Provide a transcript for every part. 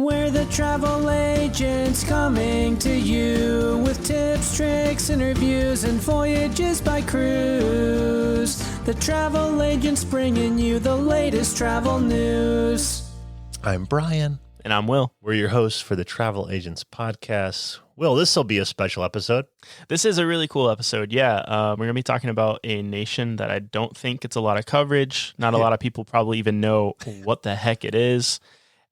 We're the travel agents coming to you with tips, tricks, interviews, and voyages by cruise. The travel agents bringing you the latest travel news. I'm Brian. And I'm Will. We're your hosts for the Travel Agents Podcast. Will, this will be a special episode. This is a really cool episode. Yeah, we're going to be talking about a nation that I don't think gets a lot of coverage. Not a lot of people probably even know what the heck it is.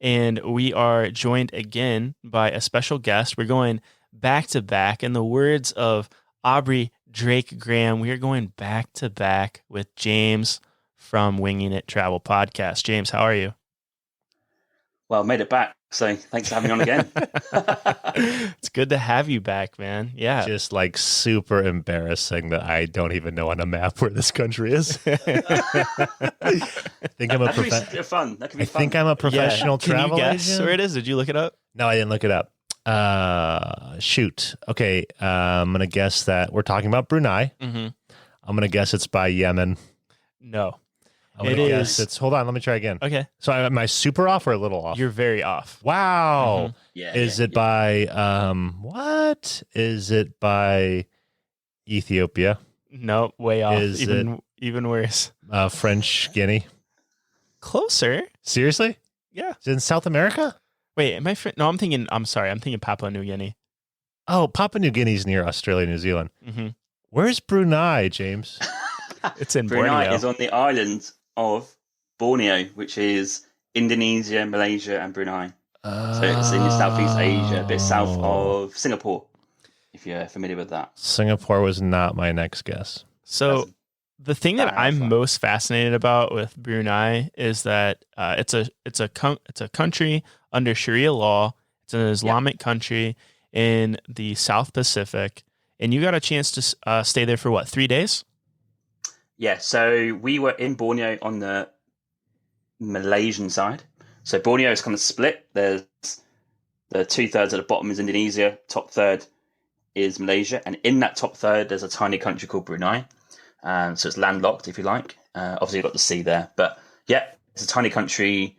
And we are joined again by a special guest. We're going back to back. In the words of Aubrey Drake Graham, we are going back to back with James from Winging It Travel Podcast. James, how are you? Well, made it back, so thanks for having me on again. It's good to have you back, man. Yeah. Just like super embarrassing that I don't even know on a map where this country is. I think I'm a fun. That could be fun. think I'm a professional travel Can you guess agent. where it is? Did you look it up? No, I didn't look it up. Shoot. Okay, I'm going to guess that we're talking about Brunei. Mm-hmm. I'm going to guess it's by Yemen. No. I'm going to guess it's... Hold on, let me try again. Okay. So am I super off or a little off? You're very off. Wow. Mm-hmm. Yeah. Is it by, what? Is it by Ethiopia? No, way off. Is even worse. French Guinea? Closer. Seriously? Yeah. Is it in South America? Wait, am I? No, I'm thinking Papua New Guinea. Oh, Papua New Guinea's near Australia, New Zealand. Mm-hmm. Where's Brunei, James? It's in Brunei Borneo. is on the island of Borneo, which is Indonesia, Malaysia, and Brunei. So it's in Southeast Asia, a bit south of Singapore, if you're familiar with that. Singapore was not my next guess. So the thing that I'm fun. most fascinated about with Brunei is that it's a country under Sharia law. It's an Islamic country in the South Pacific, and you got a chance to stay there for what, 3 days? Yeah, so we were in Borneo on the Malaysian side. So Borneo is kind of split. There's the 2/3 at the bottom is Indonesia, top third is Malaysia, and in that top third there's a tiny country called Brunei. So it's landlocked, if you like. Obviously you've got the sea there, but yeah, it's a tiny country,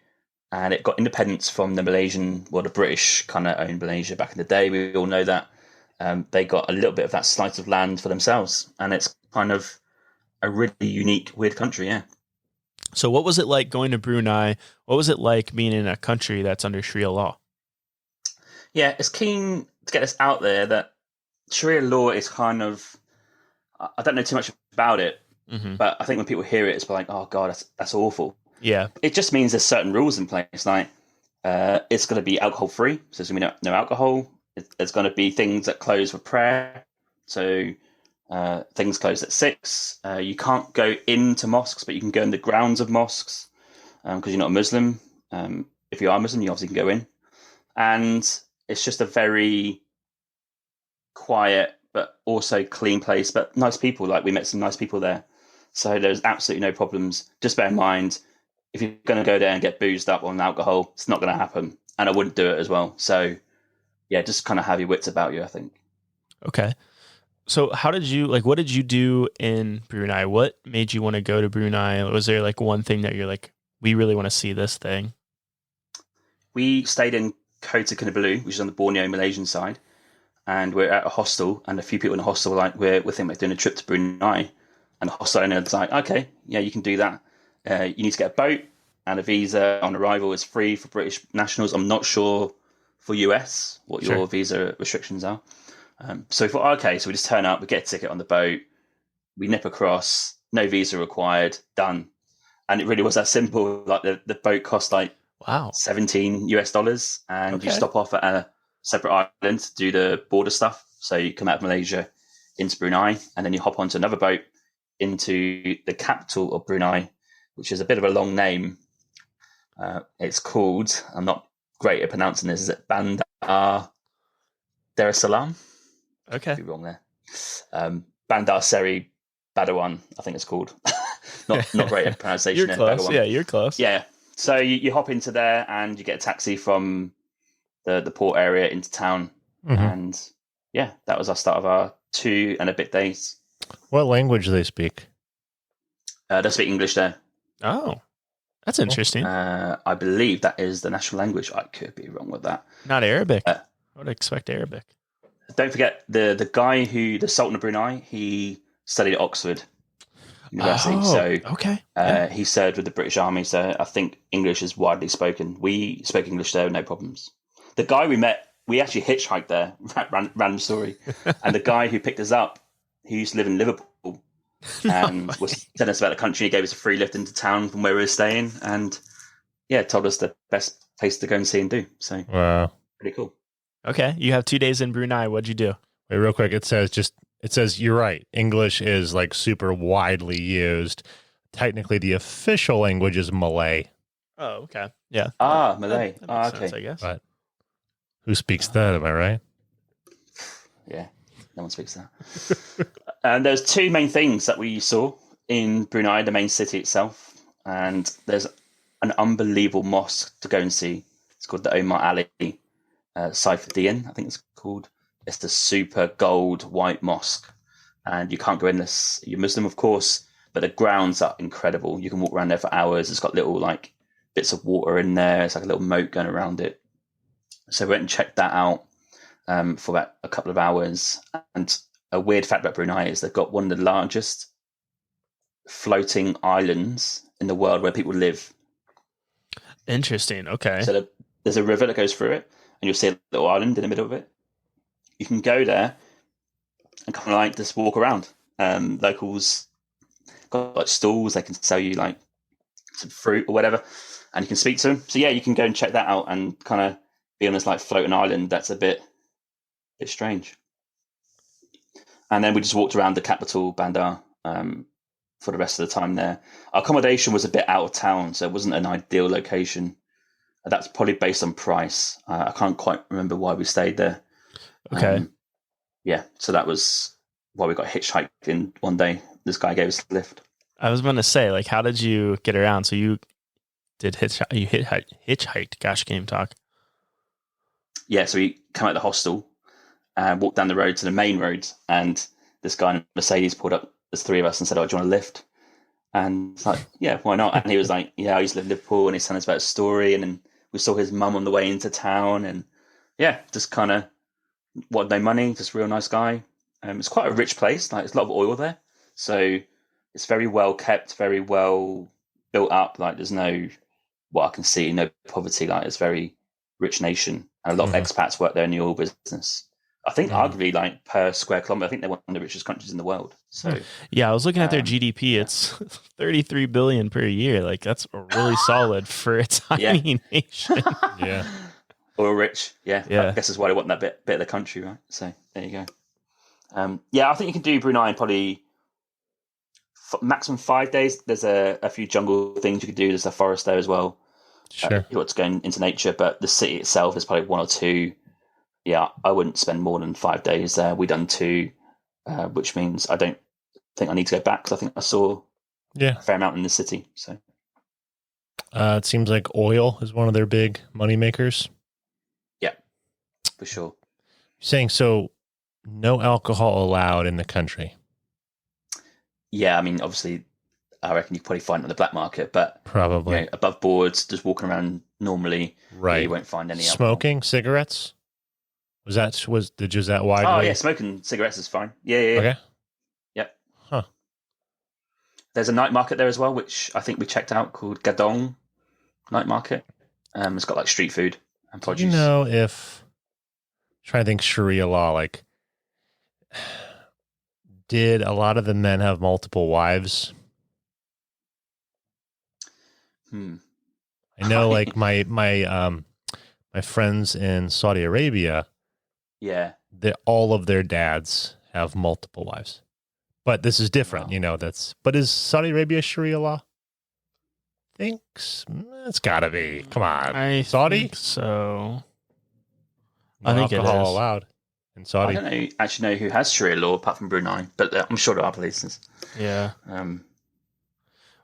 and it got independence from the Malaysian, well, the British kind of owned Malaysia back in the day. We all know that. They got a little bit of that slice of land for themselves, and it's kind of a really unique, weird country, yeah. So what was it like going to Brunei? What was it like being in a country that's under Sharia law? Yeah, it's keen to get this out there that Sharia law is kind of, I don't know too much about it, but I think when people hear it, it's like, oh God, that's awful. Yeah. It just means there's certain rules in place, like it's going to be alcohol free, so there's going to be no alcohol. There's going to be things that close for prayer, so things close at 6. You can't go into mosques, but you can go in the grounds of mosques because you're not a Muslim. If you are Muslim, you obviously can go in. And it's just a very quiet, but also clean place, but nice people. Like, we met some nice people there. So there's absolutely no problems. Just bear in mind, if you're going to go there and get boozed up on alcohol, it's not going to happen. And I wouldn't do it as well. So, yeah, just kind of have your wits about you, I think. Okay. So what did you do in Brunei? What made you want to go to Brunei? Was there like one thing that you're like, we really want to see this thing? We stayed in Kota Kinabalu, which is on the Borneo Malaysian side, and we're at a hostel, and a few people in the hostel were like, we're thinking about doing a trip to Brunei. And the hostel owner was like, okay, yeah, you can do that. You need to get a boat, and a visa on arrival is free for British nationals. I'm not sure for US what your visa restrictions are. So we thought, okay, so we just turn up, we get a ticket on the boat, we nip across, no visa required, done. And it really was that simple. Like the boat cost like $17 US, and you stop off at a separate island to do the border stuff. So you come out of Malaysia into Brunei, and then you hop onto another boat into the capital of Brunei, which is a bit of a long name. It's called, I'm not great at pronouncing this, is it Bandar Dar es Salaam? Okay. Be wrong there. Bandar Seri Badawan, I think it's called. not great at pronunciation. You're close. Badawan. Yeah, you're close. Yeah. So you hop into there and you get a taxi from the port area into town. And yeah, that was our start of our 2 and a bit days. What language do they speak? They speak English there. Oh. That's interesting. I believe that is the national language. I could be wrong with that. Not Arabic. I would expect Arabic. Don't forget the guy the Sultan of Brunei, he studied at Oxford University. He served with the British Army, so I think English is widely spoken. We spoke English there, no problems. The guy we met, we actually hitchhiked there, random story. And the guy who picked us up, he used to live in Liverpool and was telling us about the country. He gave us a free lift into town from where we were staying and told us the best place to go and see and do. So wow, pretty cool. Okay, you have 2 days in Brunei. What'd you do? Wait, real quick. It says you're right. English is like super widely used. Technically, the official language is Malay. Oh, okay. Yeah. Malay. That makes okay. sense, I guess. But who speaks that? Am I right? Yeah, no one speaks that. And there's 2 main things that we saw in Brunei, the main city itself. And there's an unbelievable mosque to go and see. It's called the Omar Ali Saifuddien, I think it's called. It's the super gold white mosque. And you can't go in unless you're Muslim, of course. But the grounds are incredible. You can walk around there for hours. It's got little like bits of water in there. It's like a little moat going around it. So we went and checked that out for about a couple of hours. And a weird fact about Brunei is they've got one of the largest floating islands in the world where people live. Interesting. Okay. So there's a river that goes through it, and you'll see a little island in the middle of it. You can go there and kind of like just walk around. Locals got like stalls. They can sell you like some fruit or whatever, and you can speak to them. So you can go and check that out and kind of be on this like floating island. That's a bit strange. And then we just walked around the capital, Bandar, for the rest of the time there. Our accommodation was a bit out of town, so it wasn't an ideal location. That's probably based on price. I can't quite remember why we stayed there. Okay. So that was why we got hitchhiked in one day. This guy gave us a lift. I was going to say, like, how did you get around? So you did hitchhiked. Gosh, game talk. Yeah, so we come out of the hostel and walked down the road to the main road, and this guy in a Mercedes pulled up. There's 3 of us and said, "Oh, do you want a lift?" And it's like, yeah, why not? And he was like, "Yeah, I used to live in Liverpool," and he's telling us about a story, and then we saw his mum on the way into town, and just kind of wanted no money, just real nice guy. It's quite a rich place, like there's a lot of oil there, so it's very well kept, very well built up. Like there's no, what I can see, no poverty. Like it's a very rich nation, and a lot of expats work there in the oil business. I think arguably like per square kilometer, I think they're one of the richest countries in the world. So I was looking at their GDP. It's 33 billion per year. Like that's really solid for a tiny nation. Yeah. Oil rich. Yeah. I guess that's why they want that bit of the country, right? So there you go. I think you can do Brunei in probably maximum 5 days. There's a few jungle things you could do. There's a forest there as well. Sure. You want to go into nature, but the city itself is probably 1 or 2. Yeah, I wouldn't spend more than 5 days there. We done 2, which means I don't think I need to go back because I think I saw a fair amount in the city. So it seems like oil is one of their big money makers. Yeah, for sure. You're saying so no alcohol allowed in the country? Yeah, I mean, obviously, I reckon you probably find it on the black market, but probably above boards, just walking around normally, right? You won't find any smoking alcohol. Cigarettes. Was that widely? Oh yeah, smoking cigarettes is fine. Yeah. Okay. Yep. Huh. There's a night market there as well, which I think we checked out, called Jerudong Night Market. It's got like street food and produce. Do you know if trying to think Sharia law, like did a lot of the men have multiple wives? I know, like my friends in Saudi Arabia. Yeah, all of their dads have multiple wives, but this is different. Wow. But is Saudi Arabia Sharia law? Thinks it's got to be. Come on, Saudi. Think so No I think alcohol it is allowed in Saudi. I don't actually know who has Sharia law apart from Brunei, but I'm sure there are places. Yeah.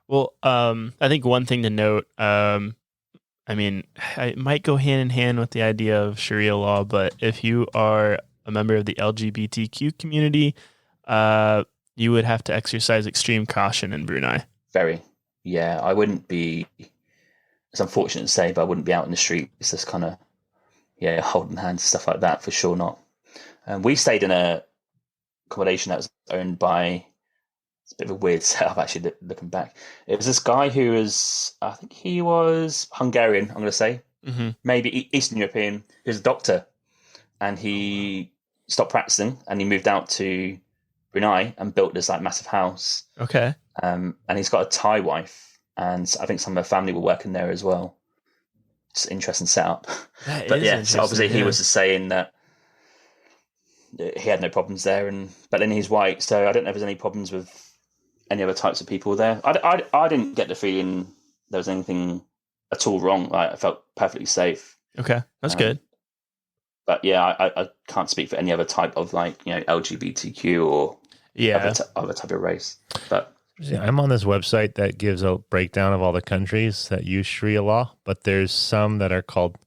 Well, I think one thing to note. I mean, it might go hand in hand with the idea of Sharia law, but if you are a member of the LGBTQ community, you would have to exercise extreme caution in Brunei. Very. Yeah, I wouldn't be it's unfortunate to say, but I wouldn't be out in the street. It's just kind of, holding hands, stuff like that, for sure not. We stayed in a accommodation that was owned by, it's a bit of a weird setup actually, looking back. It was this guy who was, I think he was Hungarian, I'm going to say, maybe Eastern European. He was a doctor, and he stopped practicing and he moved out to Brunei and built this like massive house. Okay. And he's got a Thai wife, and I think some of her family were working there as well. It's an interesting setup. But yeah, so obviously he was just saying that he had no problems there, but then he's white, so I don't know if there's any problems with any other types of people there. I didn't get the feeling there was anything at all wrong. Like, I felt perfectly safe. Okay, that's good. But yeah, I can't speak for any other type of LGBTQ or other type of race. But yeah, I'm on this website that gives a breakdown of all the countries that use Sharia law, but there's some that are called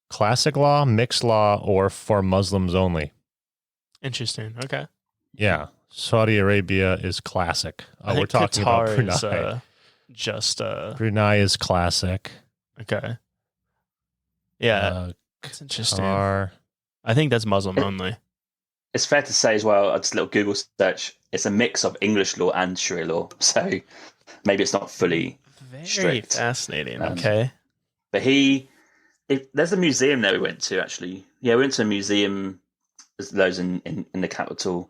classic law, mixed law, or for Muslims only. Interesting. Okay. Yeah. Saudi Arabia is classic. We're talking about Brunei. Brunei is classic. Okay. Yeah. That's interesting. Qatar. I think that's Muslim only. It's fair to say as well, just a little Google search, it's a mix of English law and Sharia law. So maybe it's not fully strict. Fascinating. Okay. But there's a museum there we went to, actually. Yeah, we went to a museum, there's loads in the capital,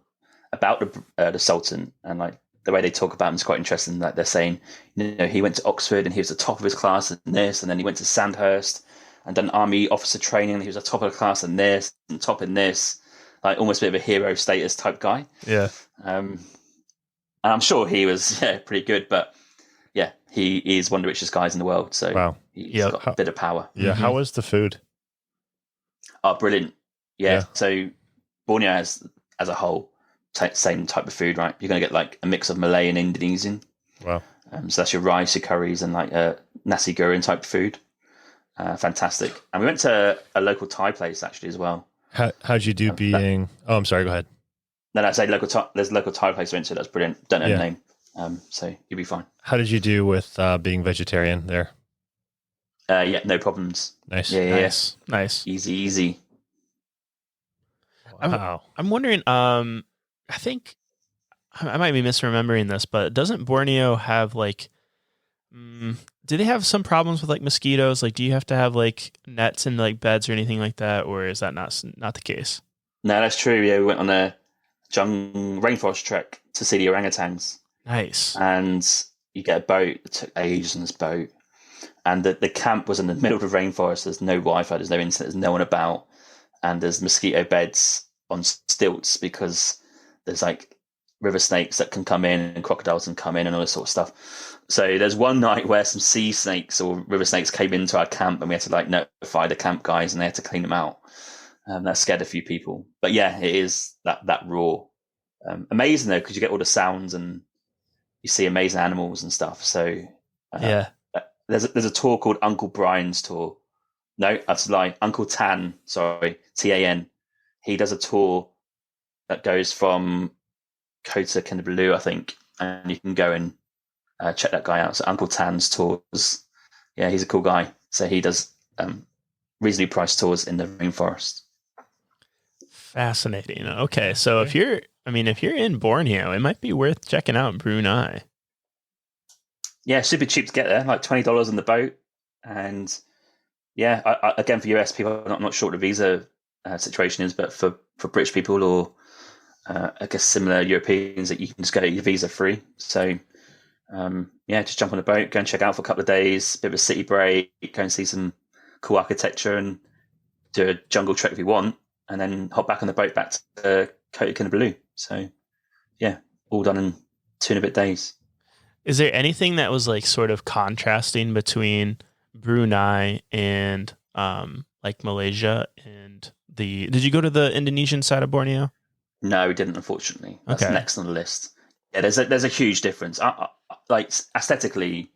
about the Sultan, and like the way they talk about him is quite interesting. Like they're saying, he went to Oxford and he was the top of his class in this, and then he went to Sandhurst and done army officer training, and he was the top of the class in this and top in this, like almost a bit of a hero status type guy. Yeah. And I'm sure he was pretty good, but yeah, he is one of the richest guys in the world. So wow. He's got a bit of power. Yeah. How was the food? Oh, brilliant. Yeah. So Borneo as a whole, same type of food, right? You're going to get like a mix of Malay and Indonesian. Wow. So that's your rice, your curries, and like nasi goreng type food. Fantastic. And we went to a local Thai place actually as well. How'd you do being? I'm sorry. Go ahead. No, I say there's a local Thai place we went to. That's brilliant. Don't know the name. So you'll be fine. How did you do with being vegetarian there? Yeah, no problems. Nice. Yeah. Nice. Easy. Wow. I'm wondering, I think I might be misremembering this, but doesn't Borneo have like, do they have some problems with like mosquitoes? Like, do you have to have like nets and like beds or anything like that? Or is that not the case? No, that's true. Yeah, we went on a rainforest trek to see the orangutans. Nice. And you get a boat. It took ages on this boat. And the camp was in the middle of the rainforest. There's no Wi-Fi, there's no internet, there's no one about. And there's mosquito beds on stilts because there's like river snakes that can come in and crocodiles can come in and all this sort of stuff. So there's one night where some sea snakes or river snakes came into our camp and we had to like notify the camp guys and they had to clean them out. That scared a few people. But yeah, it is that raw. Amazing though, because you get all the sounds and you see amazing animals and stuff. So there's a tour called Uncle Brian's tour. No, that's a lie. Uncle Tan, sorry, Tan. He does a tour that goes from Kota Kinabalu, I think, and you can go and check that guy out. So Uncle Tan's tours. Yeah, he's a cool guy. So he does reasonably priced tours in the rainforest. Fascinating. Okay, so if you're in Borneo, it might be worth checking out Brunei. Yeah, super cheap to get there, like $20 on the boat, and yeah, again for US people, I'm not sure what the visa situation is, but for British people or I guess similar Europeans, that you can just go your visa free. So just jump on a boat, go and check out for a couple of days, bit of a city break, go and see some cool architecture, and do a jungle trek if you want, and then hop back on the boat back to Kota Kinabalu. So yeah, all done in 2 and a bit days. Is there anything that was like sort of contrasting between Brunei and like Malaysia and did you go to the Indonesian side of Borneo? No, we didn't, unfortunately. That's okay. Next on the list. Yeah, there's a huge difference. Like aesthetically,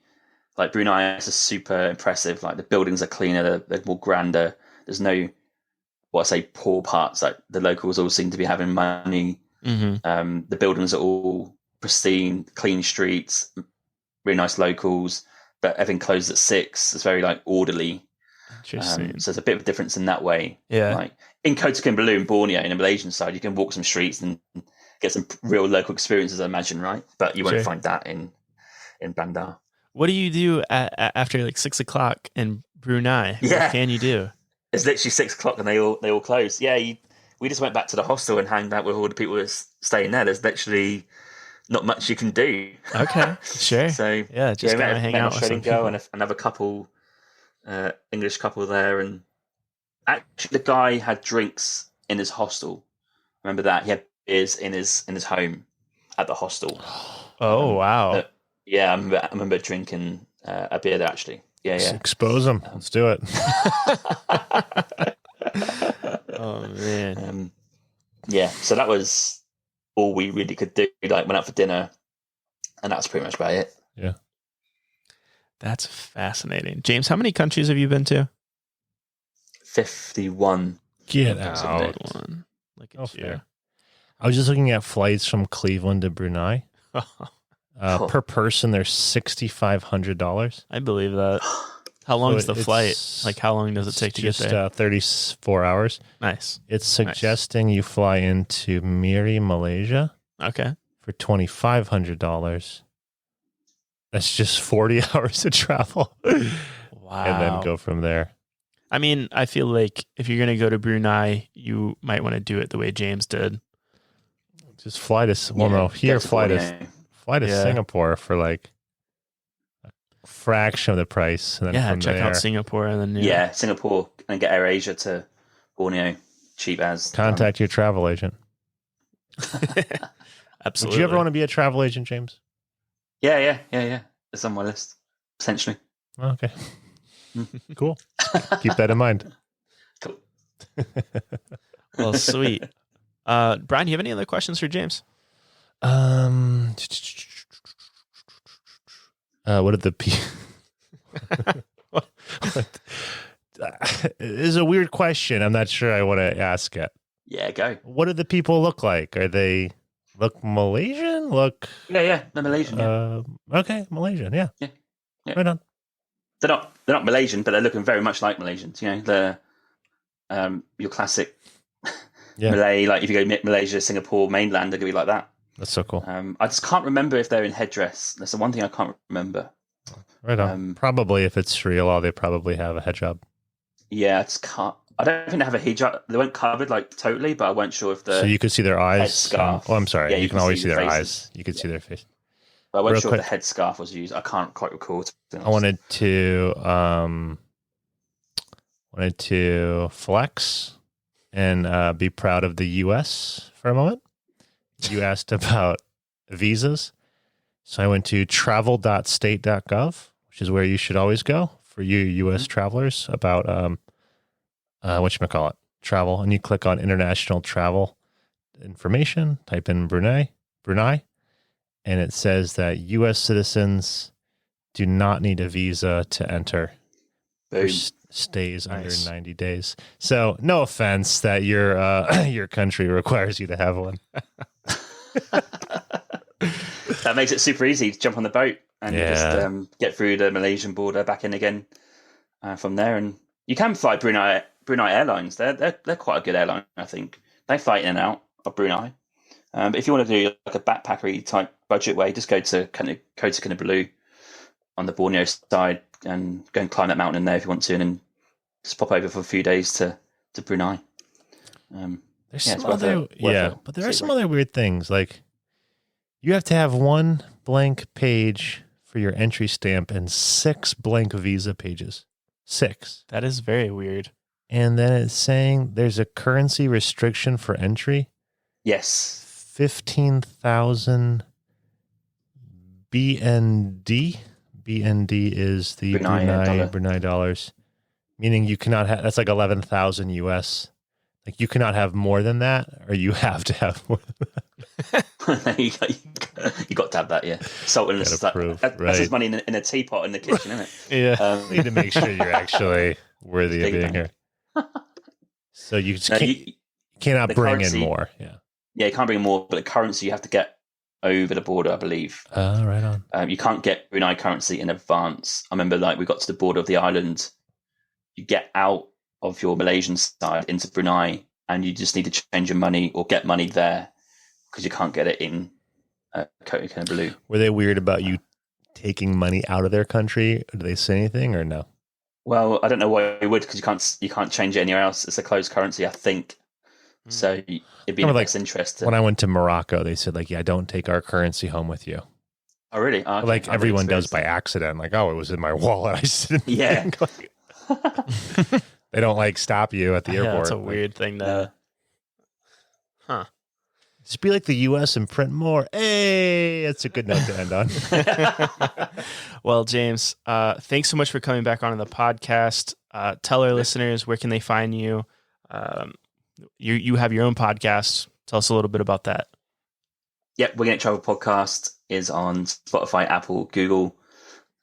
like Brunei is super impressive. Like the buildings are cleaner, they're more grander. There's no, poor parts. Like the locals all seem to be having money. Mm-hmm. The buildings are all pristine, clean streets, really nice locals. but everything closes at 6. It's very like orderly. Interesting. So it's a bit of a difference in that way. Yeah. Like in Kota Kinabalu in Borneo, in the Malaysian side, you can walk some streets and get some real local experiences, I imagine, right? But you won't find that in Bandar. What do you do after like 6 o'clock in Brunei? Yeah. What can you do? It's literally 6 o'clock and they all close. Yeah, we just went back to the hostel and hanged out with all the people who were staying there. There's literally not much you can do. Okay, sure. So yeah, just met hang an out with Australian some girl people. and another couple, English couple there, and actually the guy had drinks in his hostel. Remember that he had beers in his home at the hostel. Oh wow! Yeah, I remember drinking a beer there actually. Yeah. Let's expose them. Let's do it. Oh man. Yeah, so that was all we really could do. Like went out for dinner, and that's pretty much about it. Yeah, that's fascinating. James, how many countries have you been to? 51. Get That's out. a bit. Look Oh, at you. fair. I was just looking at flights from Cleveland to Brunei. Per person, they're $6,500. I believe that. How long is the flight? Like, how long does it take to get just, there? 34 hours. Nice. It's suggesting you fly into Miri, Malaysia Okay. for $2,500. That's just 40 hours of travel. Wow. And then go from there. I mean, I feel like if you're going to go to Brunei, you might want to do it the way James did. Just fly to, fly to Yeah. Singapore for like a fraction of the price. And then from check there, out Singapore and then Yeah, Singapore, and get AirAsia to Borneo, cheap as. contact your travel agent. Absolutely. Would you ever want to be a travel agent, James? Yeah. It's on my list, essentially. Okay. Cool. Keep that in mind. Cool. Well, sweet. Brian, do you have any other questions for James? What did the It is a weird question. I'm not sure I want to ask it. Yeah, go. What do the people look like? Are they look Malaysian? Yeah. They're Malaysian. Yeah. Okay, Malaysian. Yeah. Yeah. Right on. They're not Malaysian, but they're looking very much like Malaysians. You know, they're your classic Malay. Like if you go Malaysia, Singapore, mainland, they're gonna be like that. That's so cool. I just can't remember if they're in headdress. That's the one thing I can't remember. Right on. Probably if it's Sri Lanka, they probably have a hijab. Yeah, I don't think they have a hijab. They weren't covered like totally, but I wasn't sure if So you could see their eyes. headscarf. Oh, I'm sorry. Yeah, you can always see their faces. eyes. You could see their face. But I wasn't Real sure quick. if the headscarf was used. I can't quite recall. To be honest. I wanted to flex and be proud of the U.S. for a moment. You asked about visas. So I went to travel.state.gov, which is where you should always go for you U.S. travelers about whatchamacallit, travel. And you click on international travel information, type in Brunei, and it says that U.S. citizens do not need a visa to enter. Boom. Stays Nice. under 90 days. So no offense that your country requires you to have one. That makes it super easy to jump on the boat and just get through the Malaysian border back in again from there. And you can fly Brunei Airlines. They're quite a good airline, I think. They fly in and out of Brunei. But if you want to do like a backpackery type budget way, just go to Kota Kinabalu on the Borneo side and go and climb that mountain there if you want to, and then just pop over for a few days to Brunei. There's Yeah, some it's worth other, it. Worth it. but there are See, some right. other weird things. Like you have to have one blank page for your entry stamp and 6 blank visa pages. 6. That is very weird. And then it's saying there's a currency restriction for entry. Yes. 15,000 BND. BND is the Brunei dollars, meaning you cannot have, that's like 11,000 US. Like you cannot have more than that, or you have to have more than that. you got to have that, yeah. Sultan, Gotta prove, that's right. his money in a teapot in the kitchen, isn't it? Yeah. You need to make sure you're actually worthy of Big being bank. here. So you just No, cannot the bring currency- in more. Yeah. Yeah, you can't bring more, but the currency you have to get over the border, I believe. Right on. You can't get Brunei currency in advance. I remember we got to the border of the island. You get out of your Malaysian side into Brunei, and you just need to change your money or get money there because you can't get it in Kota Kinabalu. Were they weird about you taking money out of their country? Did they say anything or no? Well, I don't know why you would, because you can't change it anywhere else. It's a closed currency, I think. So it'd be in the best interest. When I went to Morocco, they said don't take our currency home with you. Oh, really? Oh, okay. Everyone does by accident. It was in my wallet. I just didn't think. They don't stop you at the airport. That's a weird thing to. Huh. Just be like the U.S. and print more. Hey, that's a good note to end on. Well, James, thanks so much for coming back on the podcast. Tell our listeners, where can they find you? You have your own podcast. Tell us a little bit about that. Yep, Winging It Travel Podcast is on Spotify, Apple, Google,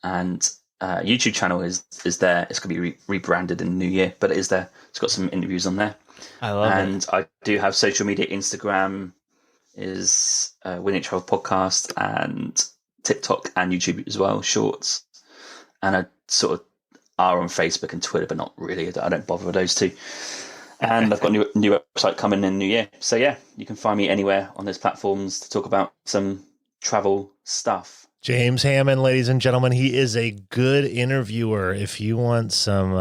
and YouTube channel is there. It's going to be rebranded in the new year, but it is there. It's got some interviews on there. I love it. And I do have social media. Instagram is Winging It Travel Podcast, and TikTok and YouTube as well, shorts. And I sort of are on Facebook and Twitter, but not really. I don't bother with those two. And I've got a new website coming in the new year. So yeah, you can find me anywhere on those platforms to talk about some travel stuff. James Hammond, ladies and gentlemen, he is a good interviewer. If you want some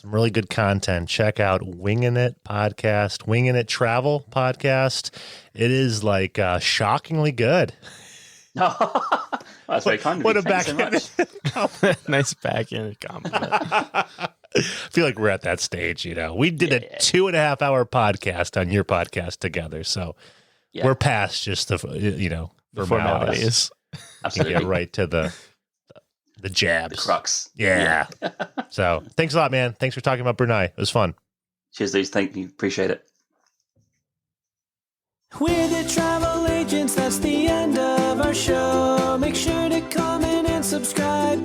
really good content, check out Winging It Podcast, Winging It Travel Podcast. It is shockingly good. That's very kind of you. What a Thanks backhand. Nice backhand compliment. I feel like we're at that stage, We did a 2.5 hour podcast on your podcast together, so we're past just the formalities. Absolutely. Get right to the jabs. The crux. Yeah. So thanks a lot, man. Thanks for talking about Brunei. It was fun. Cheers, dudes. Thank you. Appreciate it. We're the travel agents, that's the end of our show. Make sure to comment and subscribe.